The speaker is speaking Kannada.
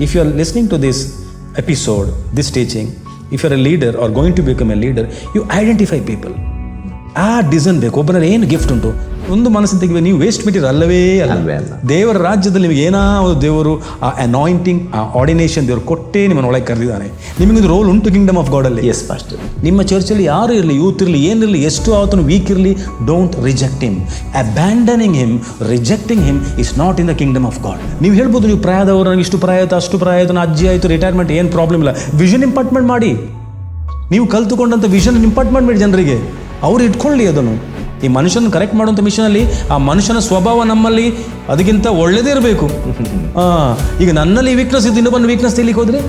If you are listening to this episode, this teaching, if you are a leader or going to become a leader, you identify people. ಆ ಡಿಸೈನ್ ಬೇಕು. ಒಬ್ಬರಲ್ಲಿ ಏನು ಗಿಫ್ಟ್ ಉಂಟು, ಒಂದು ಮನಸ್ಸಿನ ತೆಗೆಯುವ, ನೀವು ವೇಸ್ಟ್ ಮೆಟೀರಿಯಲ್ ಅಲ್ಲವೇ ಅಲ್ಲ. ದೇವರ ರಾಜ್ಯದಲ್ಲಿ ನಿಮಗೆ ಏನಾದ್ರು ದೇವರು ಆ ಅನಾಯಿಂಟಿಂಗ್, ಆ ಆರ್ಡಿನೇಷನ್ ದೇವರು ಕೊಟ್ಟೇ ನಿಮ್ಮನ್ನು ಒಳಗೆ ಕರೆದಿದ್ದಾನೆ. ನಿಮಗೊಂದು ರೋಲ್ ಉಂಟು ಕಿಂಗ್ಡಮ್ ಆಫ್ ಗಾಡಲ್ಲಿ. Yes pastor. ನಿಮ್ಮ ಚರ್ಚಲ್ಲಿ ಯಾರು ಇರಲಿ, ಯೂತ್ ಇರಲಿ, ಏನಿರಲಿ, ಎಷ್ಟು ಆತನು ವೀಕ್ ಇರಲಿ, don't reject him. Abandoning him, rejecting him is not in the kingdom of God. ನೀವು ಹೇಳ್ಬೋದು, ನೀವು ಪ್ರಾಯದವರು, ನನಗೆ ಇಷ್ಟು ಪ್ರಾಯ ಆಯಿತು, ಅಷ್ಟು ಪ್ರಾಯ ಆಯಿತು, ಅಜ್ಜಿ ಆಯಿತು, ರಿಟೈರ್ಮೆಂಟ್, ಏನು ಪ್ರಾಬ್ಲಮ್ ಇಲ್ಲ. ವಿಷನ್ ಇಂಪಾರ್ಟ್ಮೆಂಟ್ ಮಾಡಿ. ನೀವು ಕಲ್ತುಕೊಂಡಂಥ ವಿಷನ್ ಇಂಪಾರ್ಟ್ಮೆಂಟ್ ಮಾಡಿ ಜನರಿಗೆ, ಅವ್ರು ಇಟ್ಕೊಳ್ಳಿ ಅದನ್ನು. ಈ ಮನುಷ್ಯನ ಕರೆಕ್ಟ್ ಮಾಡುವಂಥ ಮಿಷನಲ್ಲಿ ಆ ಮನುಷ್ಯನ ಸ್ವಭಾವ ನಮ್ಮಲ್ಲಿ ಅದಕ್ಕಿಂತ ಒಳ್ಳೆಯದೇ ಇರಬೇಕು. ಈಗ ನನ್ನಲ್ಲಿ ವೀಕ್ನೆಸ್ ಇದ್ದು ಇನ್ನೊಬ್ಬನ ವೀಕ್ನೆಸ್ ತಿಳಿಲಿಕ್ಕೆ ಹೋದರೆ